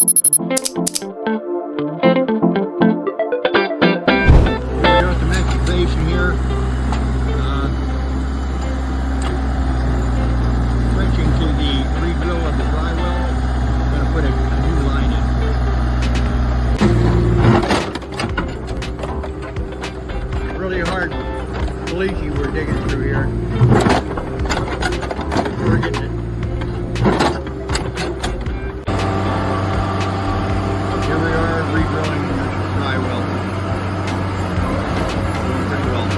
We're some excavation here. Switching to the re-drill of the dry well. I'm going to put a new line in. Really hard leaky we're digging through here. We're getting it. Here we are re-drilling the dry well. Doing pretty well.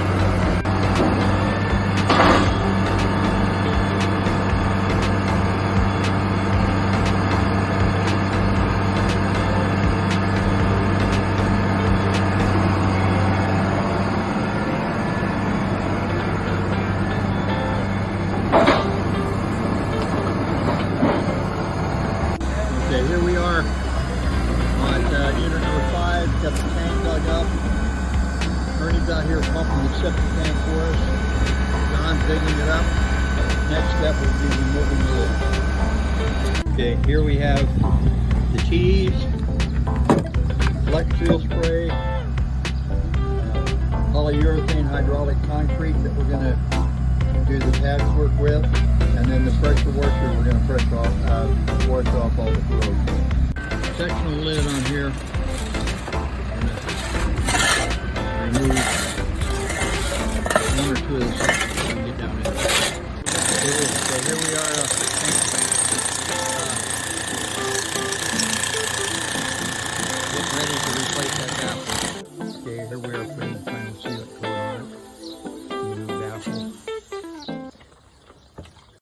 Okay, here we are on unit number 5. Got the tank dug up. Ernie's out here pumping the septic tank for us. John's digging it up. Next step will be removing the lid. Okay, here we have the cheese, flex seal spray, polyurethane hydraulic concrete that we're going to do the patchwork with, and then the pressure washer we're going to pressure off, wash off all the corrosion. Sectional lid on here. Remove one or two of the sections and get down in. Okay, here we are.